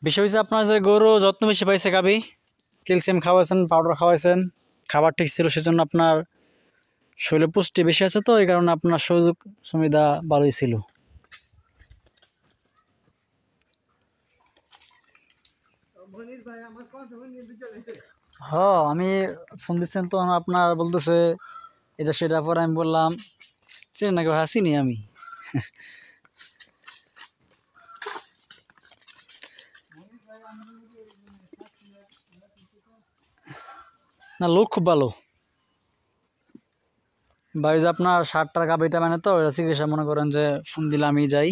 বিষয় হচ্ছে আপনার যে গরু যত্ন বেশি পাইছে গাবি, ক্যালসিয়াম খাওয়াইছেন, পাউডার খাওয়াইছেন, খাবার ঠিক ছিল, সেজন্য আপনার শরীরে পুষ্টি বেশি আছে, তো এই কারণে আপনার সুযোগ সুবিধা ভালোই ছিল। হ্যাঁ, আমি ফোন দিচ্ছেন তো আপনার বলতেছে এটা সেটা, পরে আমি বললাম চিনি নাকি, হ্যাঁ চিনি আমি। না, লোক খুব ভালো ভাই। যে আপনার 60 টাকা গাবিটা মানে, তো এটা চিকিৎসা মনে করেন যে ফোন দিলে আমি যাই।